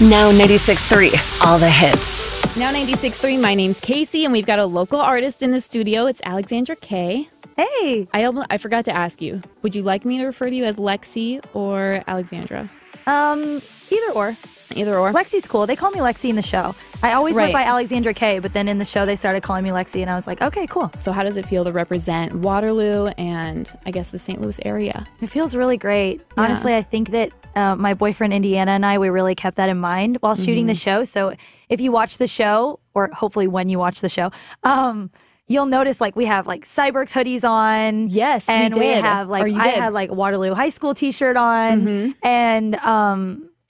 Now 96.3, all the hits. Now 96.3, my name's Casey, and we've got a local artist in the studio. It's Alexandra K. Hey. I forgot to ask you, would you like me to refer to you as Lexi or Alexandra? Either or. Either or. Lexi's cool. They call me Lexi in the show. I always went by Alexandra K, but then in the show they started calling me Lexi, and I was like, okay, cool. So how does it feel to represent Waterloo and, I guess, the St. Louis area? It feels really great. Yeah. Honestly, I think that my boyfriend Indiana and I, we really kept that in mind while shooting the show. So if you watch the show, or hopefully when you watch the show, you'll notice like we have like Cyberx hoodies on. Yes, and we did. Have like I had like Waterloo High School t-shirt on, and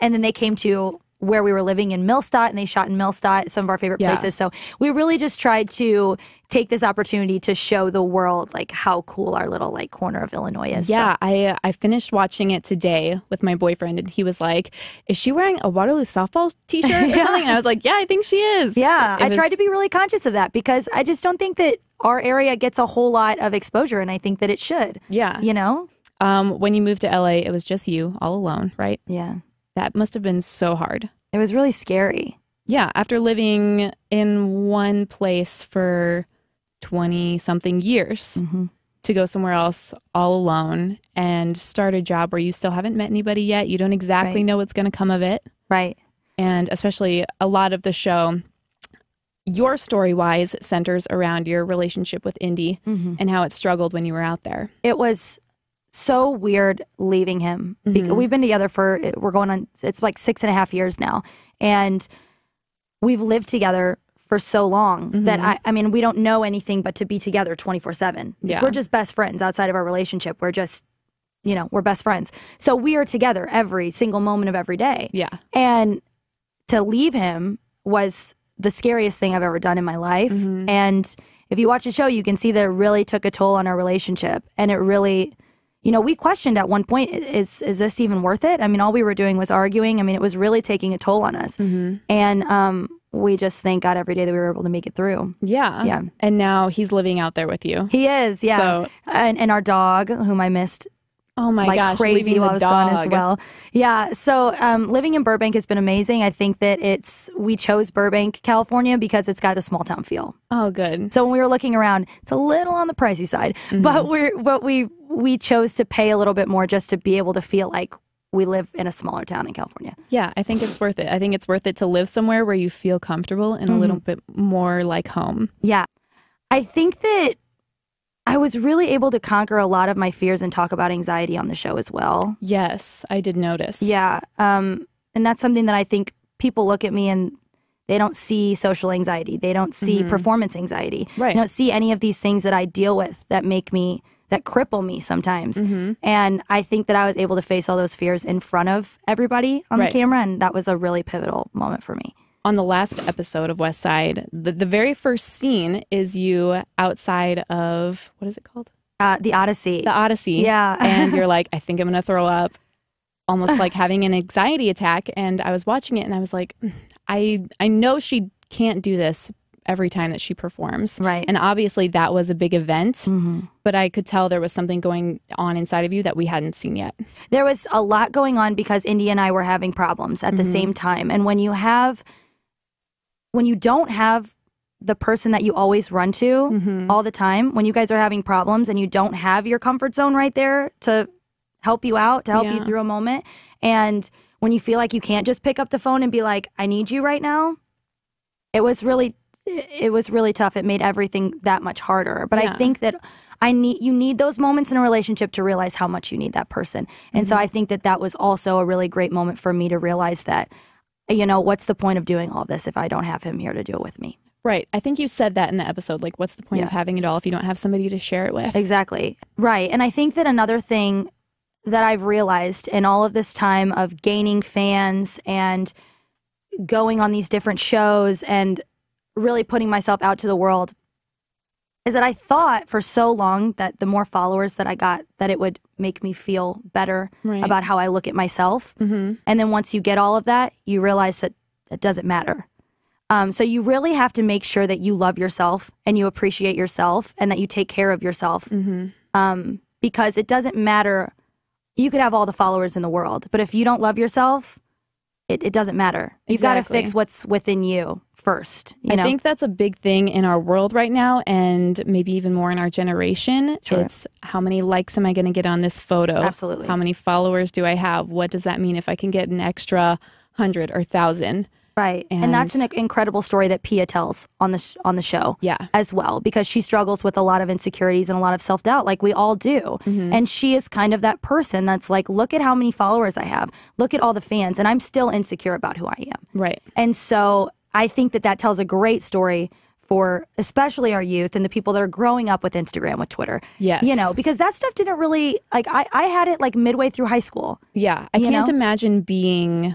then they came to where we were living in Millstadt, and they shot in Millstadt, some of our favorite places. So we really just tried to take this opportunity to show the world like how cool our little like corner of Illinois is. Yeah, so. I finished watching it today with my boyfriend, and he was like, "Is she wearing a Waterloo softball t-shirt or something?" And I was like, "Yeah, I think she is." Yeah, I tried to be really conscious of that because I just don't think that our area gets a whole lot of exposure, and I think that it should. Yeah, you know. When you moved to LA, it was just you all alone, right? Yeah. That must have been so hard. It was really scary. Yeah, after living in one place for 20-something years, to go somewhere else all alone and start a job where you still haven't met anybody yet. You don't exactly know what's going to come of it. Right. And especially a lot of the show, your story-wise, centers around your relationship with Indy and how it struggled when you were out there. It was so weird leaving him. We've been together we're going on, it's like 6.5 years now. And we've lived together for so long that I mean, we don't know anything but to be together 24/7. Yeah. We're just best friends outside of our relationship. We're just, we're best friends. So we are together every single moment of every day. Yeah. And to leave him was the scariest thing I've ever done in my life. And if you watch the show, you can see that it really took a toll on our relationship. And it really... we questioned at one point, is this even worth it? I mean, all we were doing was arguing. I mean, it was really taking a toll on us. And we just thank God every day that we were able to make it through. Yeah. Yeah. And now he's living out there with you. He is, yeah. So, and our dog, whom I missed. Oh my gosh, crazy while I was gone as well. Yeah, so living in Burbank has been amazing. I think that we chose Burbank, California, because it's got a small town feel. Oh, good. So when we were looking around, it's a little on the pricey side, but we chose to pay a little bit more just to be able to feel like we live in a smaller town in California. Yeah, I think it's worth it. I think it's worth it to live somewhere where you feel comfortable and a little bit more like home. Yeah, I think that I was really able to conquer a lot of my fears and talk about anxiety on the show as well. Yes, I did notice. Yeah, and that's something that I think people look at me and they don't see social anxiety. They don't see performance anxiety. Right. They don't see any of these things that I deal with that cripple me sometimes. And I think that I was able to face all those fears in front of everybody on the camera, and that was a really pivotal moment for me. On the last episode of Westside, the very first scene is you outside of, what is it called? The Odyssey. The Odyssey. Yeah. And you're like, I think I'm going to throw up, almost like having an anxiety attack. And I was watching it and I was like, I know she can't do this every time that she performs. Right. And obviously that was a big event, but I could tell there was something going on inside of you that we hadn't seen yet. There was a lot going on because Indy and I were having problems at the same time. And when you don't have the person that you always run to all the time, when you guys are having problems and you don't have your comfort zone right there to help you out, to help you through a moment, and when you feel like you can't just pick up the phone and be like, I need you right now, it was really tough. It made everything that much harder. But I think that you need those moments in a relationship to realize how much you need that person. And so I think that was also a really great moment for me to realize that, what's the point of doing all of this if I don't have him here to do it with me? Right. I think you said that in the episode, like, what's the point of having it all if you don't have somebody to share it with? Exactly. Right. And I think that another thing that I've realized in all of this time of gaining fans and going on these different shows and really putting myself out to the world is that I thought for so long that the more followers that I got, that it would make me feel better about how I look at myself. And then once you get all of that, you realize that it doesn't matter. So you really have to make sure that you love yourself and you appreciate yourself and that you take care of yourself. Because it doesn't matter. You could have all the followers in the world, but if you don't love yourself, it doesn't matter. You got to Exactly. fix what's within you first. I think that's a big thing in our world right now, and maybe even more in our generation. Sure. It's how many likes am I going to get on this photo? Absolutely. How many followers do I have? What does that mean if I can get an extra 100 or 1,000? Right. And that's an incredible story that Pia tells on the show Yeah. as well, because she struggles with a lot of insecurities and a lot of self-doubt like we all do. And she is kind of that person that's like, look at how many followers I have. Look at all the fans. And I'm still insecure about who I am. Right. And so I think that tells a great story for especially our youth and the people that are growing up with Instagram, with Twitter. Yes. Because that stuff didn't really, like, I had it like midway through high school. Yeah. I can't imagine being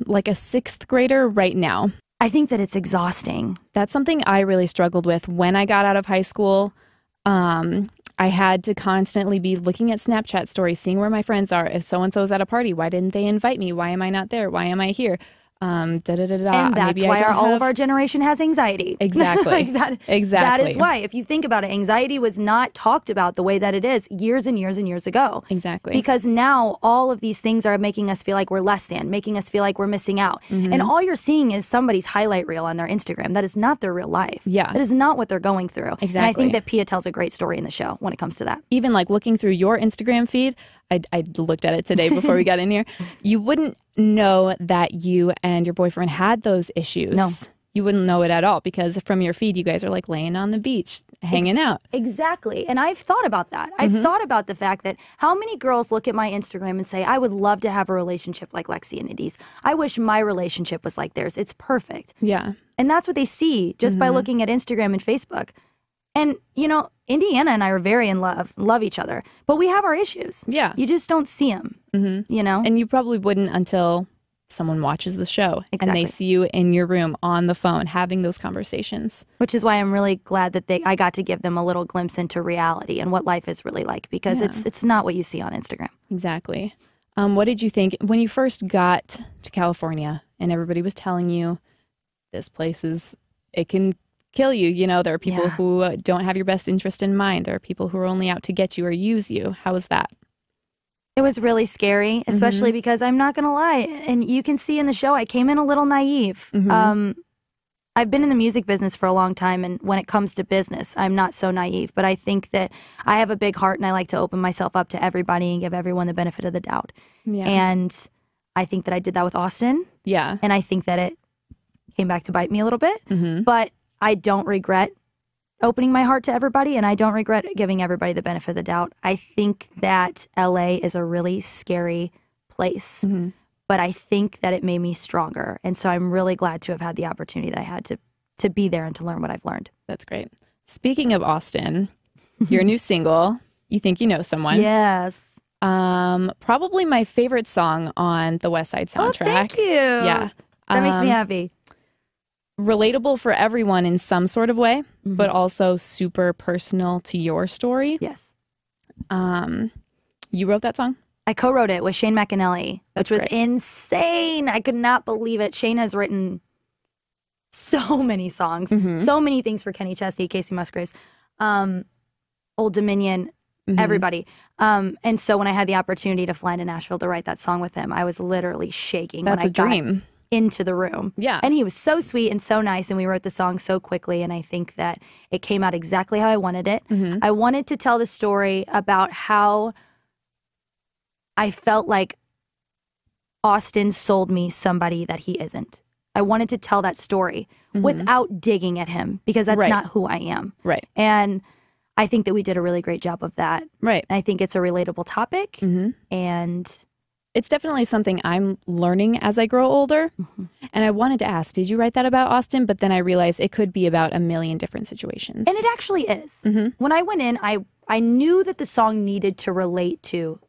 like a 6th grader right now. I think that it's exhausting. That's something I really struggled with when I got out of high school. I had to constantly be looking at Snapchat stories, seeing where my friends are. If so-and-so's at a party, why didn't they invite me? Why am I not there? Why am I here? And that's why all of our generation has anxiety. Exactly. Exactly. That is why. If you think about it, anxiety was not talked about the way that it is years and years and years ago. Exactly. Because now all of these things are making us feel like we're less than, making us feel like we're missing out. And all you're seeing is somebody's highlight reel on their Instagram. That is not their real life. Yeah. That is not what they're going through. Exactly. And I think that Pia tells a great story in the show when it comes to that. Even like looking through your Instagram feed, I looked at it today before we got in here. You wouldn't know that you and your boyfriend had those issues. No. You wouldn't know it at all because from your feed, you guys are like laying on the beach, hanging out. Exactly. And I've thought about that. I've thought about the fact that how many girls look at my Instagram and say, I would love to have a relationship like Lexi and Indy's. I wish my relationship was like theirs. It's perfect. Yeah. And that's what they see just by looking at Instagram and Facebook. And, Indiana and I are very in love each other, but we have our issues. Yeah. You just don't see them, And you probably wouldn't until someone watches the show and Exactly. they see you in your room on the phone having those conversations. Which is why I'm really glad that I got to give them a little glimpse into reality and what life is really like, because it's not what you see on Instagram. Exactly. What did you think when you first got to California and everybody was telling you this place it can kill you? There are people who don't have your best interest in mind. There are people who are only out to get you or use you. How was that? It was really scary, especially because I'm not going to lie. And you can see in the show, I came in a little naive. I've been in the music business for a long time. And when it comes to business, I'm not so naive. But I think that I have a big heart and I like to open myself up to everybody and give everyone the benefit of the doubt. Yeah. And I think that I did that with Austin. Yeah. And I think that it came back to bite me a little bit. But I don't regret opening my heart to everybody, and I don't regret giving everybody the benefit of the doubt. I think that LA is a really scary place, but I think that it made me stronger. And so I'm really glad to have had the opportunity that I had to be there and to learn what I've learned. That's great. Speaking of Austin, your new single, You Think You Know Someone. Yes. Probably my favorite song on the Westside soundtrack. Oh, thank you. Yeah. That makes me happy. Relatable for everyone in some sort of way, but also super personal to your story. Yes. You wrote that song? I co-wrote it with Shane McAnally, That's which was great. insane. I could not believe it. Shane has written so many songs, so many things for Kenny Chesney, Casey Musgraves, Old Dominion, everybody. And so when I had the opportunity to fly to Nashville to write that song with him, I was literally shaking. That's when I a dream. got into the room. Yeah. And he was so sweet and so nice, and we wrote the song so quickly, and I think that it came out exactly how I wanted it. I wanted to tell the story about how I felt like Austin sold me somebody that he isn't. I wanted to tell that story without digging at him, because that's not who I am. Right. And I think that we did a really great job of that. Right. And I think it's a relatable topic. And it's definitely something I'm learning as I grow older. And I wanted to ask, did you write that about Austin? But then I realized it could be about a million different situations. And it actually is. When I went in, I knew that the song needed to relate to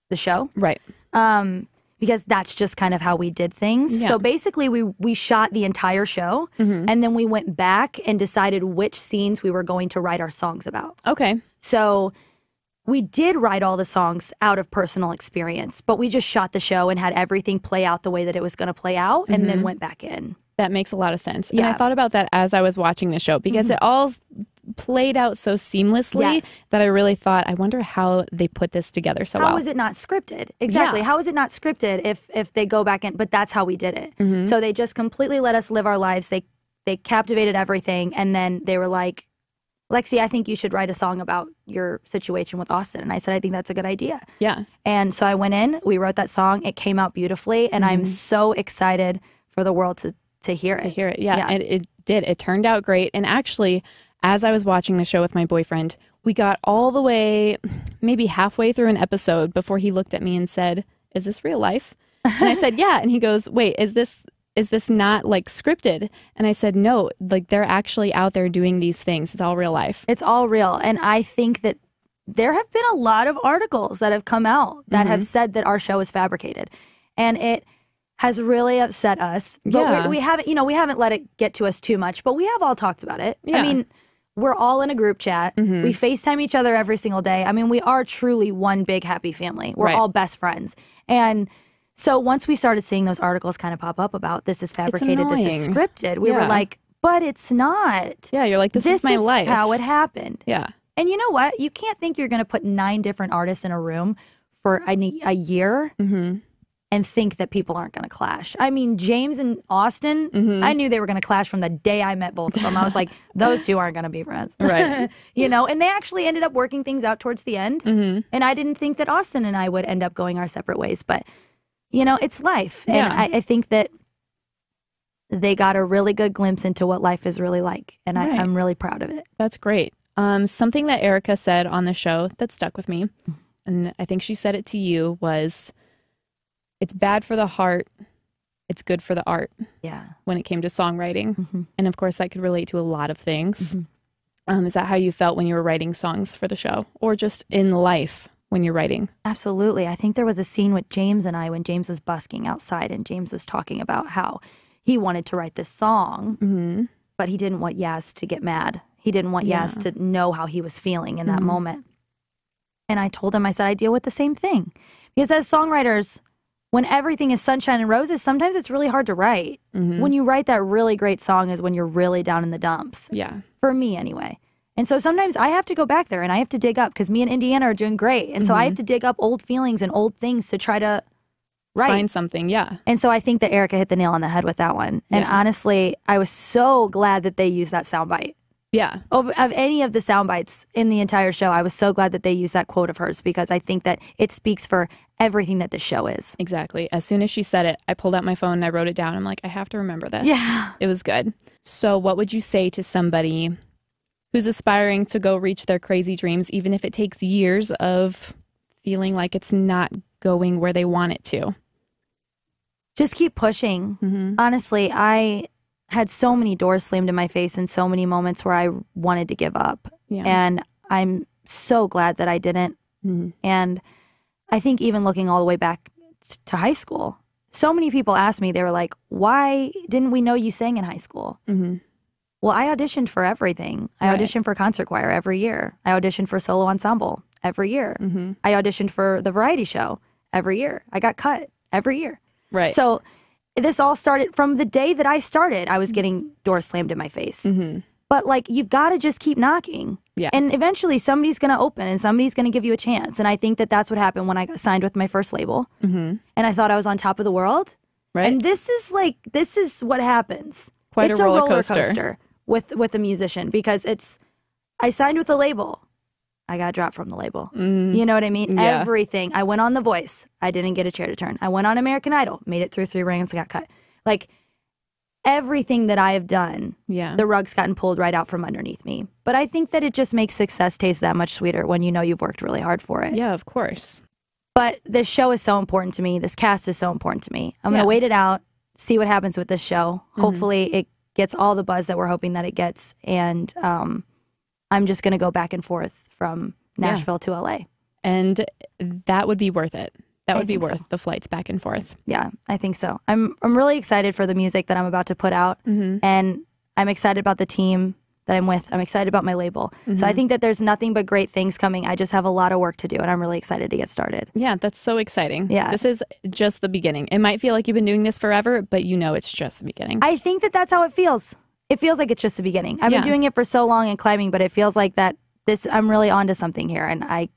the show. Right. Because that's just kind of how we did things. Yeah. So basically we shot the entire show, and then we went back and decided which scenes we were going to write our songs about. Okay. So we did write all the songs out of personal experience, but we just shot the show and had everything play out the way that it was going to play out, and then went back in. That makes a lot of sense. And Yeah. I thought about that as I was watching the show, because it all played out so seamlessly that I really thought, I wonder how they put this together so well. How is it not scripted? Exactly. Yeah. How is it not scripted if they go back in? But that's how we did it. So they just completely let us live our lives. They captivated everything. And then they were like, Lexi, I think you should write a song about your situation with Austin. And I said, I think that's a good idea. Yeah. And so I went in, we wrote that song. It came out beautifully. And I'm so excited for the world to hear it. Yeah. And it did. It turned out great. And actually, as I was watching the show with my boyfriend, we got all the way, maybe halfway through an episode before he looked at me and said, is this real life? And I said, yeah. And he goes, wait, is this not like scripted? And I said, no, like they're actually out there doing these things. It's all real life. It's all real. And I think that there have been a lot of articles that have come out that have said that our show is fabricated. And it has really upset us. But we haven't let it get to us too much, but we have all talked about it. Yeah. I mean, we're all in a group chat. We FaceTime each other every single day. I mean, we are truly one big happy family. We're all best friends. And so once we started seeing those articles kind of pop up about this is fabricated, this is scripted, we were like, but it's not. Yeah, you're like, this is my life. This is how it happened. Yeah. And you know what? You can't think you're going to put 9 different artists in a room for a year and think that people aren't going to clash. I mean, James and Austin, I knew they were going to clash from the day I met both of them. I was like, those two aren't going to be friends. Right. And they actually ended up working things out towards the end. And I didn't think that Austin and I would end up going our separate ways. But, it's life. And I think that they got a really good glimpse into what life is really like. And I'm really proud of it. That's great. Something that Erica said on the show that stuck with me, and I think she said it to you, was, it's bad for the heart, it's good for the art. Yeah. When it came to songwriting. And of course, that could relate to a lot of things. Is that how you felt when you were writing songs for the show, or just in life when you're writing? Absolutely. I think there was a scene with James and I when James was busking outside, and James was talking about how he wanted to write this song, but he didn't want Yaz to get mad. He didn't want Yaz to know how he was feeling in that moment. And I told him, I said, I deal with the same thing. Because as songwriters, when everything is sunshine and roses, sometimes it's really hard to write. When you write that really great song is when you're really down in the dumps. Yeah. For me, anyway. And so sometimes I have to go back there and I have to dig up, because me and Indiana are doing great. And so I have to dig up old feelings and old things to try to write. Find something, yeah. And so I think that Erica hit the nail on the head with that one. And honestly, I was so glad that they used that soundbite. Yeah. Of any of the sound bites in the entire show, I was so glad that they used that quote of hers, because I think that it speaks for everything that this show is. Exactly. As soon as she said it, I pulled out my phone and I wrote it down. I'm like, I have to remember this. Yeah. It was good. So what would you say to somebody who's aspiring to go reach their crazy dreams, even if it takes years of feeling like it's not going where they want it to? Just keep pushing. Honestly, I had so many doors slammed in my face and so many moments where I wanted to give up. Yeah. And I'm so glad that I didn't. And I think even looking all the way back to high school, so many people asked me, they were like, why didn't we know you sang in high school? Well, I auditioned for everything. I auditioned for concert choir every year. I auditioned for solo ensemble every year. I auditioned for the variety show every year. I got cut every year. Right. So this all started from the day that I started. I was getting doors slammed in my face. But like, you've got to just keep knocking. Yeah. And eventually somebody's going to open and somebody's going to give you a chance. And I think that that's what happened when I got signed with my first label. And I thought I was on top of the world. Right. And this is what happens. Quite it's a roller coaster. With a musician, because I signed with a label. I got dropped from the label. You know what I mean? Yeah. Everything. I went on The Voice. I didn't get a chair to turn. I went on American Idol. Made it through 3 rounds and got cut. Like, everything that I have done, the rug's gotten pulled right out from underneath me. But I think that it just makes success taste that much sweeter when you know you've worked really hard for it. Yeah, of course. But this show is so important to me. This cast is so important to me. I'm going to wait it out, see what happens with this show. Hopefully it gets all the buzz that we're hoping that it gets. And I'm just going to go back and forth from Nashville to LA. And that would be worth it. That would be worth the flights back and forth. Yeah, I think so. I'm really excited for the music that I'm about to put out. And I'm excited about the team that I'm with. I'm excited about my label. So I think that there's nothing but great things coming. I just have a lot of work to do, and I'm really excited to get started. Yeah, that's so exciting. Yeah. This is just the beginning. It might feel like you've been doing this forever, but you know it's just the beginning. I think that that's how it feels. it feels like it's just the beginning. I've been doing it for so long and climbing, but it feels like that I'm really onto something here, and I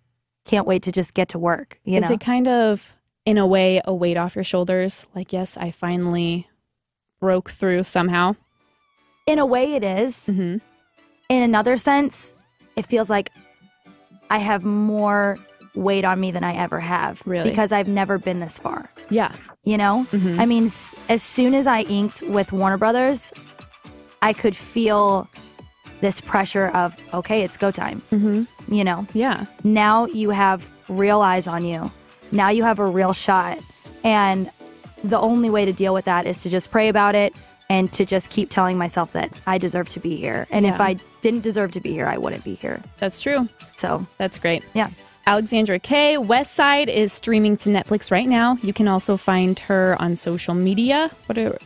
can't wait to just get to work. Is it kind of, in a way, a weight off your shoulders? Like, yes, I finally broke through somehow. In a way, it is. Mm-hmm. In another sense, it feels like I have more weight on me than I ever have. Really? Because I've never been this far. Yeah. You know? Mm-hmm. I mean, as soon as I inked with Warner Brothers, I could feel this pressure of, okay, it's go time. Mm-hmm. You know? Yeah. Now you have real eyes on you. Now you have a real shot. And the only way to deal with that is to just pray about it and to just keep telling myself that I deserve to be here. And if I didn't deserve to be here, I wouldn't be here. That's true. So that's great. Yeah. Alexandra K. Westside is streaming to Netflix right now. You can also find her on social media.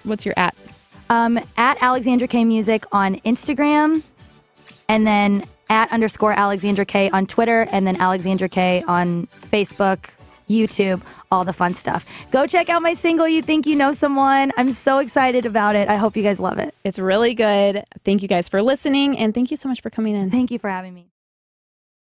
What's your at? At Alexandra K Music on Instagram, and then at _Alexandra K on Twitter, and then Alexandra K on Facebook, YouTube, all the fun stuff. Go check out my single, You Think You Know Someone. I'm so excited about it. I hope you guys love it. It's really good. Thank you guys for listening, and thank you so much for coming in. Thank you for having me.